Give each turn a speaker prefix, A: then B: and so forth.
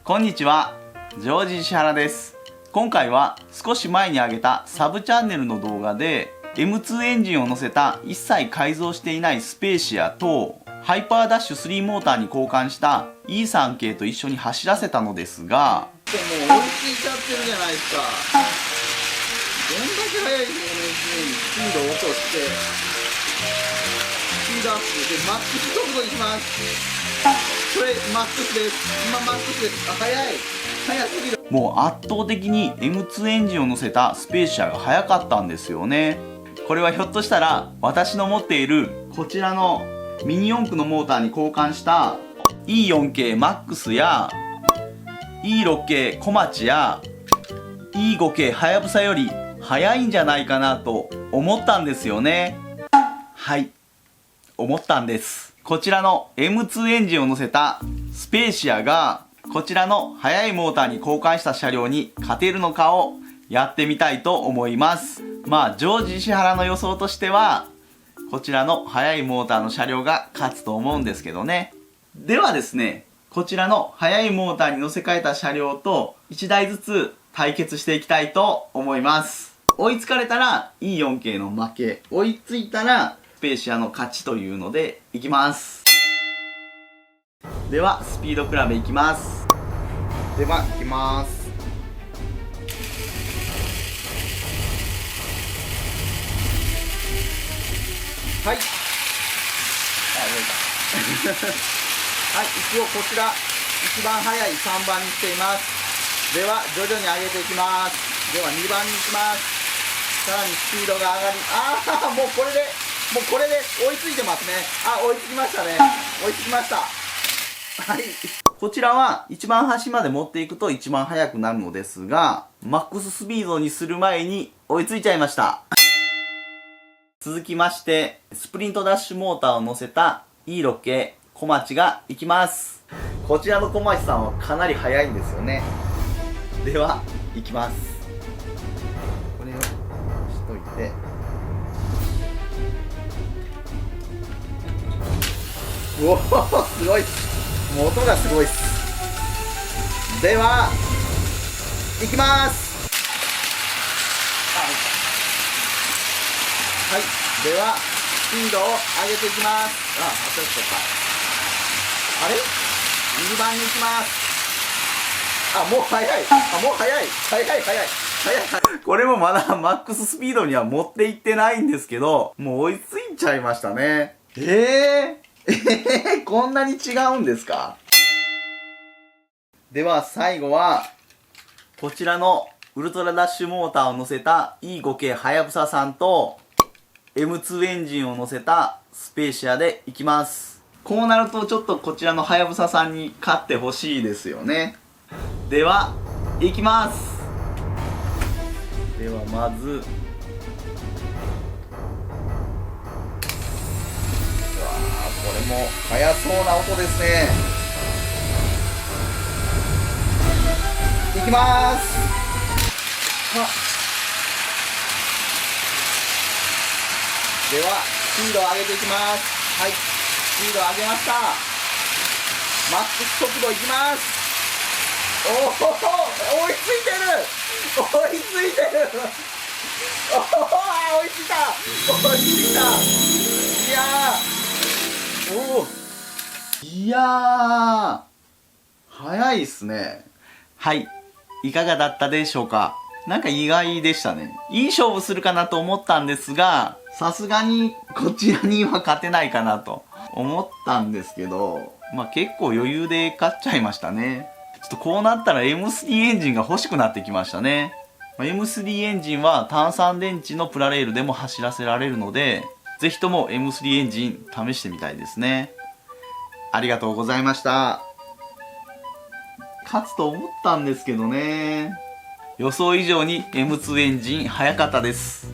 A: こんにちは、ジョージ石原です。今回は少し前に上げたサブチャンネルの動画で M2 エンジンを乗せた一切改造していないスペーシアとハイパーダッシュ3モーターに交換した E3 系と一緒に走らせたのですが、もう追いついちゃってるじゃないですか。どんだけ速いですよね。スピードを落としてスピードアップでマックス速度にします。これマックスです。今マックスです。速すぎる。もう圧倒的に M2 エンジンを乗せたスペーシアが速かったんですよね。これはひょっとしたら私の持っているこちらのミニ四駆のモーターに交換した E4 系 MAX や E6 系小町や E5 系はやぶさより速いんじゃないかなと思ったんですよね。はい、思ったんです。こちらの M2 エンジンを乗せたスペーシアがこちらの速いモーターに交換した車両に勝てるのかをやってみたいと思います。まあジョージ石原の予想としてはこちらの速いモーターの車両が勝つと思うんですけどね。ではですね、こちらの速いモーターに乗せ替えた車両と1台ずつ対決していきたいと思います。追いつかれたら E4 系の負け、追いついたらスペーシアの勝ちというのでいきます。ではスピード比べいきます。ではいきます。はい、はい、一応こちら一番速い3番にしています。では徐々に上げていきます。では2番に行きます。さらにスピードが上がり、もうこれで追いついてますね。追いつきましたね。追いつきました。はい、こちらは一番端まで持っていくと一番速くなるのですが、マックススピードにする前に追いついちゃいました。続きましてスプリントダッシュモーターを乗せた E6 系小町がいきます。こちらの小町さんはかなり速いんですよね。ではいきます。これをしといて、うおー、すごいっす。もう音がすごいっす。ではいきます。はい、ではスピードを上げていきます。ちょっとあれ2番に行きます。もう速い。もう速い。これもまだマックススピードには持っていってないんですけど、もう追いついちゃいましたね。こんなに違うんですか？では最後はこちらのウルトラダッシュモーターを乗せた E5 系はやぶささんとM2 エンジンを乗せたスペーシアでいきます。こうなるとちょっとこちらのはやぶささんに勝ってほしいですよね。ではいきます。ではまずこれも速そうな音ですね。いきます。ではスピードを上げていきます。はい、スピードを上げました。マックス速度いきます。追いついてる。追いついた。いやー、早いっすね。はい、いかがだったでしょうか。なんか意外でしたね。いい勝負するかなと思ったんですが、さすがにこちらには勝てないかなと思ったんですけど、結構余裕で勝っちゃいましたね。ちょっとこうなったら M3 エンジンが欲しくなってきましたね。M3 エンジンは単3電池のプラレールでも走らせられるので、ぜひとも M3 エンジン試してみたいですね。ありがとうございました。勝つと思ったんですけどね。予想以上に M2 エンジン速かったです。